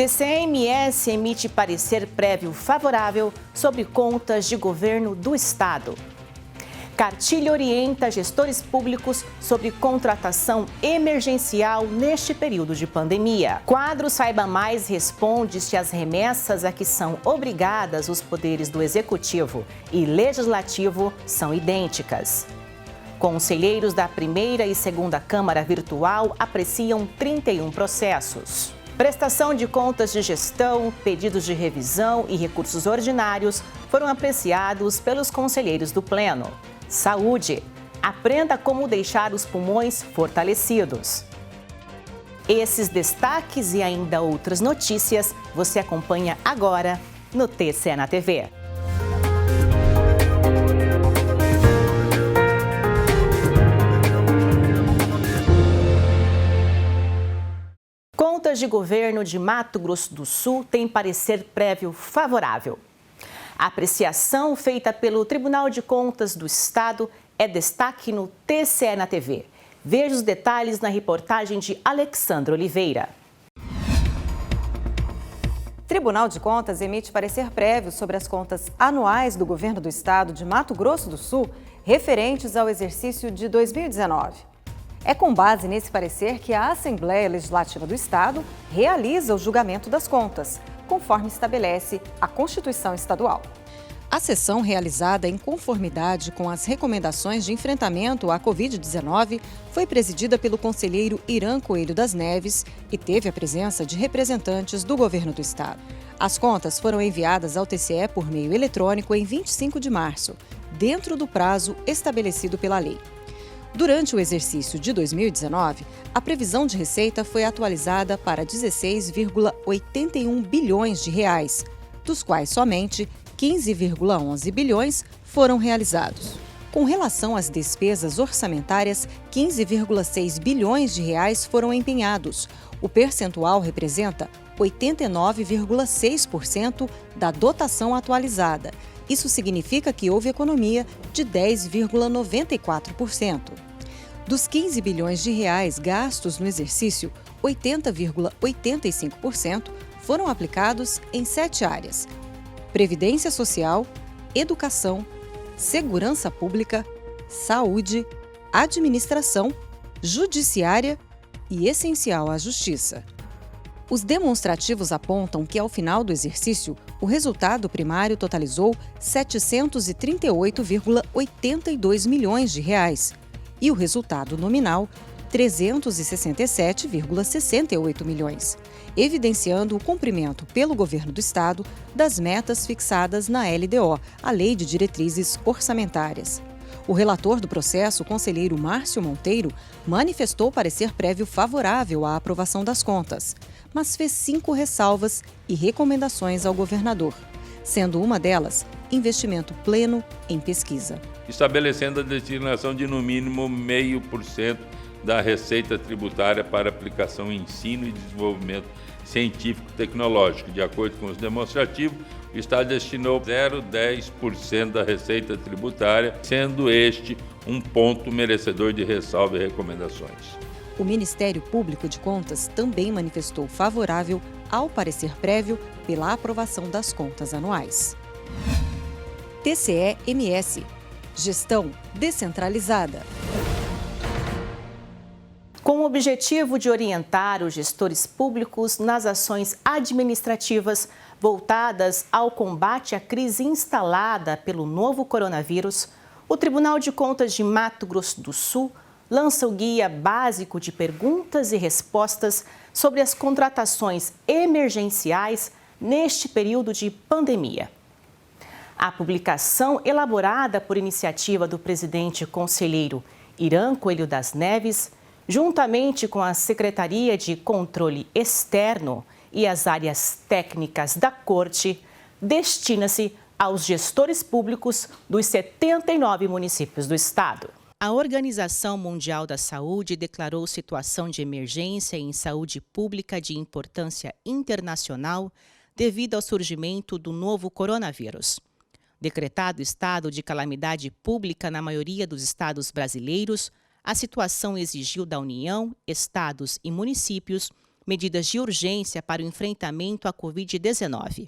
TCE-MS emite parecer prévio favorável sobre contas de governo do Estado. Cartilha orienta gestores públicos sobre contratação emergencial neste período de pandemia. Quadro Saiba Mais responde se as remessas a que são obrigadas os poderes do Executivo e Legislativo são idênticas. Conselheiros da primeira e segunda Câmara Virtual apreciam 31 processos. Prestação de contas de gestão, pedidos de revisão e recursos ordinários foram apreciados pelos conselheiros do Pleno. Saúde. Aprenda como deixar os pulmões fortalecidos. Esses destaques e ainda outras notícias você acompanha agora no TCE na TV. Contas de governo de Mato Grosso do Sul têm parecer prévio favorável. A apreciação feita pelo Tribunal de Contas do Estado é destaque no TCE na TV. Veja os detalhes na reportagem de Alexandra Oliveira. Tribunal de Contas emite parecer prévio sobre as contas anuais do Governo do Estado de Mato Grosso do Sul referentes ao exercício de 2019. É com base nesse parecer que a Assembleia Legislativa do Estado realiza o julgamento das contas, conforme estabelece a Constituição Estadual. A sessão, realizada em conformidade com as recomendações de enfrentamento à Covid-19, foi presidida pelo conselheiro Irã Coelho das Neves e teve a presença de representantes do Governo do Estado. As contas foram enviadas ao TCE por meio eletrônico em 25 de março, dentro do prazo estabelecido pela lei. Durante o exercício de 2019, a previsão de receita foi atualizada para 16,81 bilhões de reais, dos quais somente 15,11 bilhões foram realizados. Com relação às despesas orçamentárias, 15,6 bilhões de reais foram empenhados. O percentual representa 89,6% da dotação atualizada. Isso significa que houve economia de 10,94%. Dos 15 bilhões de reais gastos no exercício, 80,85% foram aplicados em 7 áreas: Previdência Social, Educação, Segurança Pública, Saúde, Administração, Judiciária e Essencial à Justiça. Os demonstrativos apontam que, ao final do exercício, o resultado primário totalizou 738,82 milhões de reais e o resultado nominal 367,68 milhões, evidenciando o cumprimento pelo Governo do Estado das metas fixadas na LDO, a Lei de Diretrizes Orçamentárias. O relator do processo, o conselheiro Márcio Monteiro, manifestou parecer prévio favorável à aprovação das contas, mas fez 5 ressalvas e recomendações ao governador, sendo uma delas investimento pleno em pesquisa. Estabelecendo a destinação de no mínimo 0,5% da receita tributária para aplicação em ensino e desenvolvimento científico-tecnológico. De acordo com os demonstrativos, o Estado destinou 0,10% da receita tributária, sendo este um ponto merecedor de ressalva e recomendações. O Ministério Público de Contas também manifestou favorável ao parecer prévio pela aprovação das contas anuais. TCE-MS. Gestão descentralizada. Com o objetivo de orientar os gestores públicos nas ações administrativas voltadas ao combate à crise instalada pelo novo coronavírus, o Tribunal de Contas de Mato Grosso do Sul lança o Guia Básico de Perguntas e Respostas sobre as contratações emergenciais neste período de pandemia. A publicação, elaborada por iniciativa do presidente conselheiro Irã Coelho das Neves, juntamente com a Secretaria de Controle Externo e as áreas técnicas da Corte, destina-se aos gestores públicos dos 79 municípios do estado. A Organização Mundial da Saúde declarou situação de emergência em saúde pública de importância internacional devido ao surgimento do novo coronavírus. Decretado estado de calamidade pública na maioria dos estados brasileiros, a situação exigiu da União, estados e municípios medidas de urgência para o enfrentamento à Covid-19.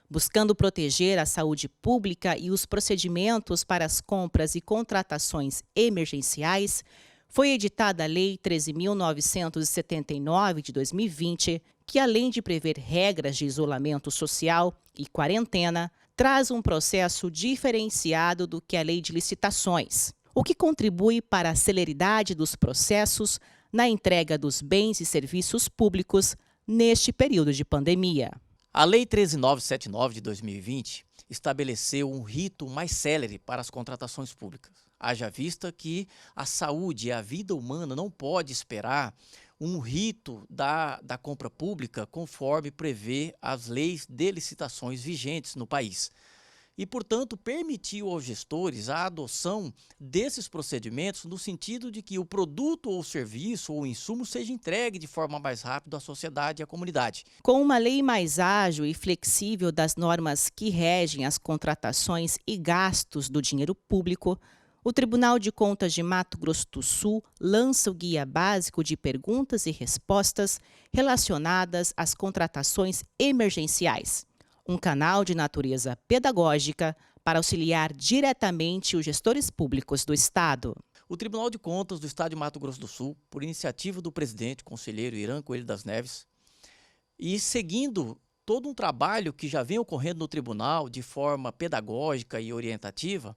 Buscando proteger a saúde pública e os procedimentos para as compras e contratações emergenciais, foi editada a Lei 13.979 de 2020, que, além de prever regras de isolamento social e quarentena, traz um processo diferenciado do que a Lei de Licitações, o que contribui para a celeridade dos processos na entrega dos bens e serviços públicos neste período de pandemia. A Lei 13.979 de 2020 estabeleceu um rito mais célere para as contratações públicas. Haja vista que a saúde e a vida humana não pode esperar um rito da compra pública conforme prevê as leis de licitações vigentes no país. E, portanto, permitiu aos gestores a adoção desses procedimentos no sentido de que o produto ou serviço ou insumo seja entregue de forma mais rápida à sociedade e à comunidade. Com uma lei mais ágil e flexível das normas que regem as contratações e gastos do dinheiro público, o Tribunal de Contas de Mato Grosso do Sul lança o Guia Básico de Perguntas e Respostas relacionadas às contratações emergenciais, um canal de natureza pedagógica para auxiliar diretamente os gestores públicos do Estado. O Tribunal de Contas do Estado de Mato Grosso do Sul, por iniciativa do presidente, conselheiro Irã Coelho das Neves, e seguindo todo um trabalho que já vem ocorrendo no tribunal de forma pedagógica e orientativa,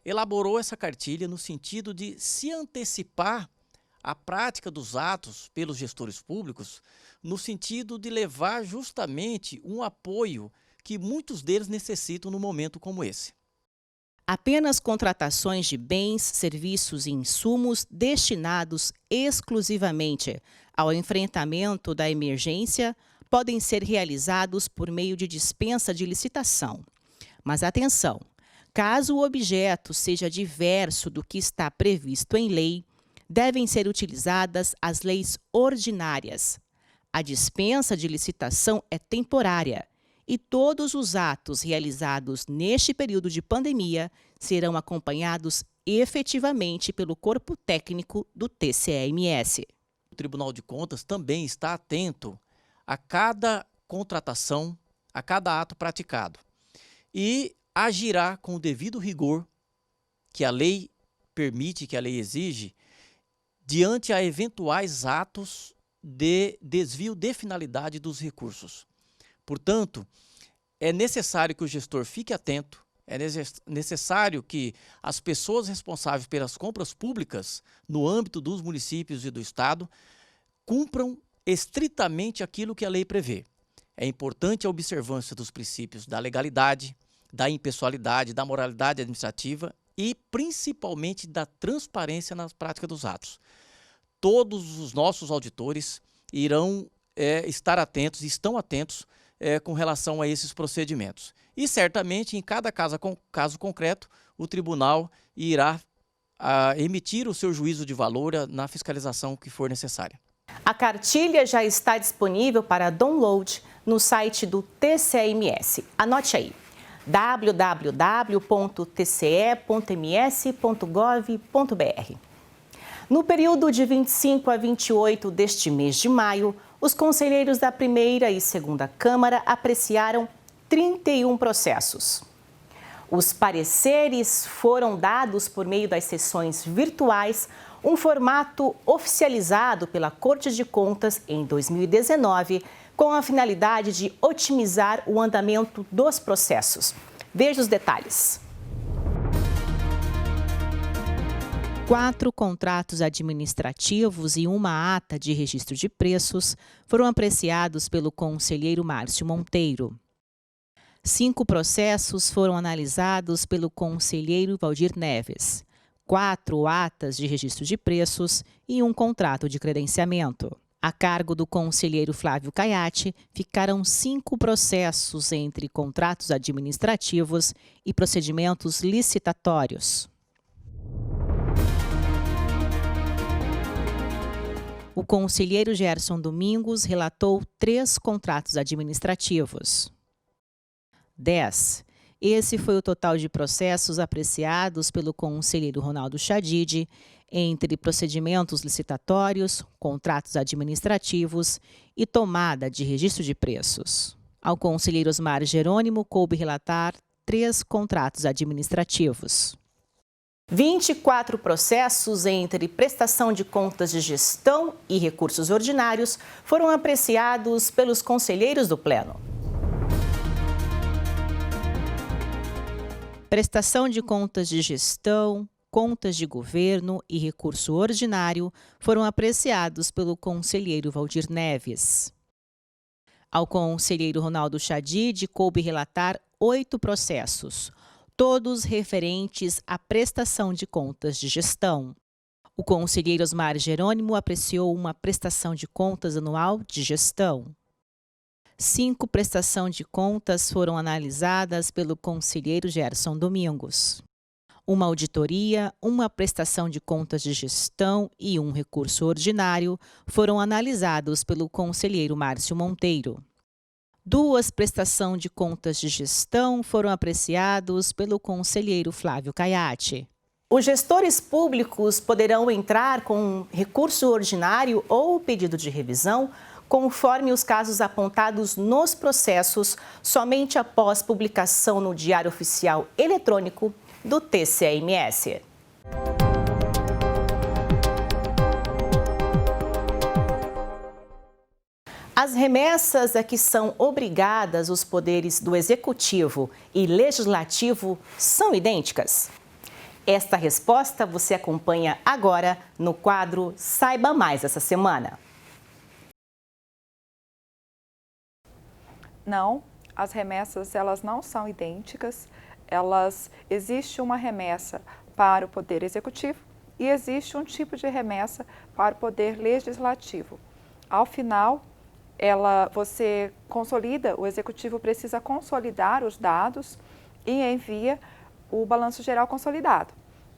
elaborou essa cartilha no sentido de se antecipar à prática dos atos pelos gestores públicos, no sentido de levar justamente um apoio que muitos deles necessitam num momento como esse. Apenas contratações de bens, serviços e insumos destinados exclusivamente ao enfrentamento da emergência podem ser realizados por meio de dispensa de licitação. Mas atenção! Caso o objeto seja diverso do que está previsto em lei, devem ser utilizadas as leis ordinárias. A dispensa de licitação é temporária e todos os atos realizados neste período de pandemia serão acompanhados efetivamente pelo corpo técnico do TCE-MS. O Tribunal de Contas também está atento a cada contratação, a cada ato praticado e agirá com o devido rigor que a lei permite, que a lei exige, diante a eventuais atos de desvio de finalidade dos recursos. Portanto, é necessário que o gestor fique atento, é necessário que as pessoas responsáveis pelas compras públicas no âmbito dos municípios e do Estado cumpram estritamente aquilo que a lei prevê. É importante a observância dos princípios da legalidade, da impessoalidade, da moralidade administrativa e, principalmente, da transparência na prática dos atos. Todos os nossos auditores irão estar atentos, estão atentos com relação a esses procedimentos. E, certamente, em cada caso concreto, o tribunal irá emitir o seu juízo de valor na fiscalização que for necessária. A cartilha já está disponível para download no site do TCE-MS. Anote aí: www.tce.ms.gov.br. No período de 25 a 28 deste mês de maio, os conselheiros da primeira e segunda Câmara apreciaram 31 processos. Os pareceres foram dados por meio das sessões virtuais, um formato oficializado pela Corte de Contas em 2019, com a finalidade de otimizar o andamento dos processos. Veja os detalhes. 4 contratos administrativos e uma ata de registro de preços foram apreciados pelo conselheiro Márcio Monteiro. 5 processos foram analisados pelo conselheiro Valdir Neves, 4 atas de registro de preços e um contrato de credenciamento. A cargo do conselheiro Flávio Caiati, ficaram 5 processos entre contratos administrativos e procedimentos licitatórios. O conselheiro Gerson Domingos relatou 3 contratos administrativos. 10. Esse foi o total de processos apreciados pelo conselheiro Ronaldo Chadid entre procedimentos licitatórios, contratos administrativos e tomada de registro de preços. Ao conselheiro Osmar Jerônimo coube relatar 3 contratos administrativos. 24 processos entre prestação de contas de gestão e recursos ordinários foram apreciados pelos conselheiros do Pleno. Prestação de contas de gestão, contas de governo e recurso ordinário foram apreciados pelo conselheiro Valdir Neves. Ao conselheiro Ronaldo Chadid coube relatar 8 processos, todos referentes à prestação de contas de gestão. O conselheiro Osmar Jerônimo apreciou uma prestação de contas anual de gestão. 5 prestações de contas foram analisadas pelo conselheiro Gerson Domingos. Uma auditoria, uma prestação de contas de gestão e um recurso ordinário foram analisados pelo conselheiro Márcio Monteiro. 2 prestações de contas de gestão foram apreciados pelo conselheiro Flávio Caiati. Os gestores públicos poderão entrar com recurso ordinário ou pedido de revisão, conforme os casos apontados nos processos, somente após publicação no Diário Oficial Eletrônico do TCMS. As remessas a que são obrigadas os poderes do Executivo e Legislativo são idênticas? Esta resposta você acompanha agora no quadro Saiba Mais essa semana. Não, as remessas elas não são idênticas. Existe uma remessa para o Poder Executivo e existe um tipo de remessa para o Poder Legislativo. Ao final, você consolida, o Executivo precisa consolidar os dados e envia o balanço geral consolidado.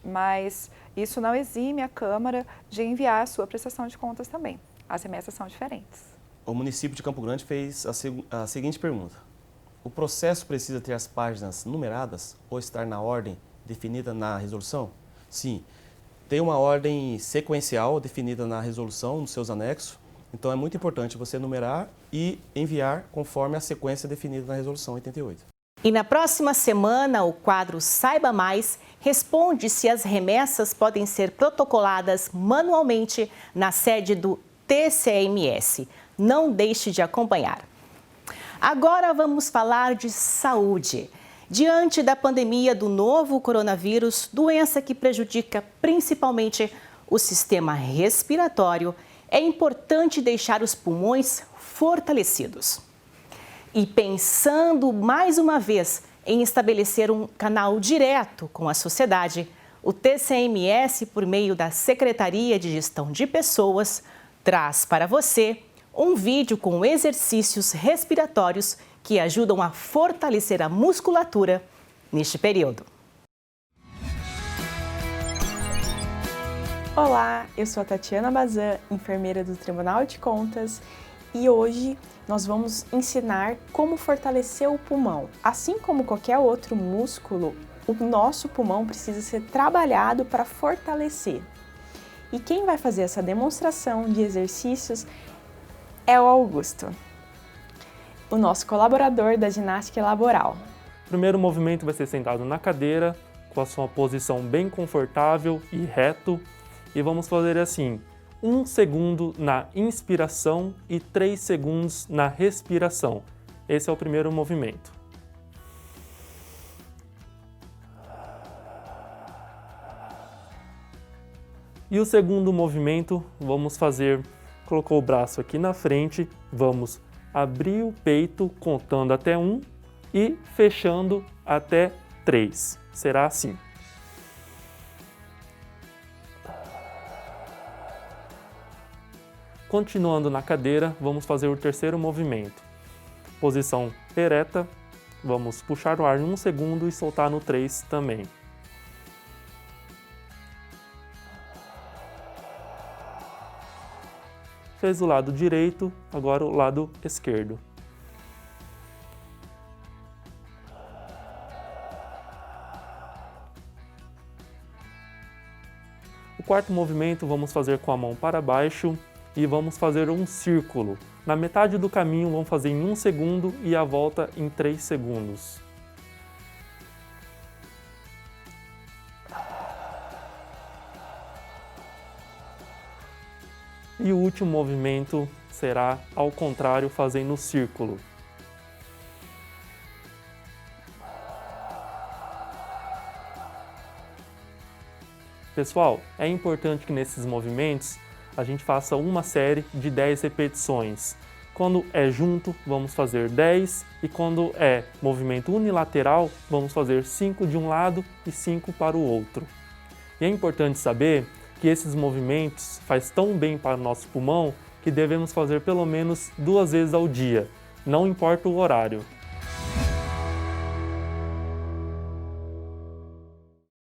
Mas isso não exime a Câmara de enviar a sua prestação de contas também. As remessas são diferentes. O município de Campo Grande fez a seguinte pergunta: o processo precisa ter as páginas numeradas ou estar na ordem definida na resolução? Sim, tem uma ordem sequencial definida na resolução, nos seus anexos, então é muito importante você numerar e enviar conforme a sequência definida na resolução 88. E na próxima semana, o quadro Saiba Mais responde se as remessas podem ser protocoladas manualmente na sede do TCMS. Não deixe de acompanhar. Agora vamos falar de saúde. Diante da pandemia do novo coronavírus, doença que prejudica principalmente o sistema respiratório, é importante deixar os pulmões fortalecidos. E pensando mais uma vez em estabelecer um canal direto com a sociedade, o TCMS, por meio da Secretaria de Gestão de Pessoas, traz para você um vídeo com exercícios respiratórios que ajudam a fortalecer a musculatura neste período. Olá, eu sou a Tatiana Bazan, enfermeira do Tribunal de Contas, e hoje nós vamos ensinar como fortalecer o pulmão. Assim como qualquer outro músculo, o nosso pulmão precisa ser trabalhado para fortalecer. E quem vai fazer essa demonstração de exercícios é o Augusto, o nosso colaborador da ginástica laboral. O primeiro movimento vai ser sentado na cadeira, com a sua posição bem confortável e reto. E vamos fazer assim, 1 segundo na inspiração e 3 segundos na respiração. Esse é o primeiro movimento. E o segundo movimento, vamos fazer, colocou o braço aqui na frente, vamos abrir o peito contando até 1 e fechando até 3. Será assim. Continuando na cadeira, vamos fazer o terceiro movimento. Posição ereta, vamos puxar o ar em 1 segundo e soltar no 3 também. Fez o lado direito, agora o lado esquerdo. O quarto movimento vamos fazer com a mão para baixo e vamos fazer um círculo. Na metade do caminho vamos fazer em 1 segundo e a volta em 3 segundos. E o último movimento será ao contrário, fazendo o círculo. Pessoal, é importante que nesses movimentos a gente faça uma série de 10 repetições. Quando é junto, vamos fazer 10 e quando é movimento unilateral, vamos fazer 5 de um lado e 5 para o outro. E é importante saber que esses movimentos faz tão bem para o nosso pulmão que devemos fazer pelo menos 2 vezes ao dia, não importa o horário.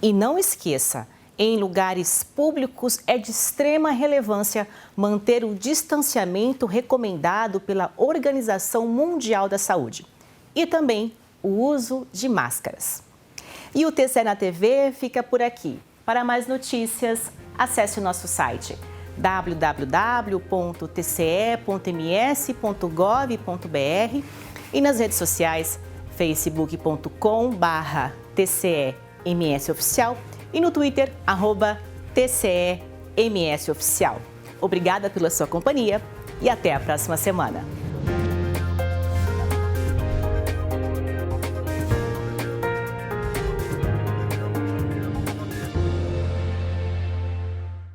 E não esqueça, em lugares públicos é de extrema relevância manter o distanciamento recomendado pela Organização Mundial da Saúde e também o uso de máscaras. E o TCE na TV fica por aqui. Para mais notícias, acesse o nosso site www.tce.ms.gov.br e nas redes sociais facebook.com/TCEMSOficial e no Twitter, @TCEMSOficial. Obrigada pela sua companhia e até a próxima semana.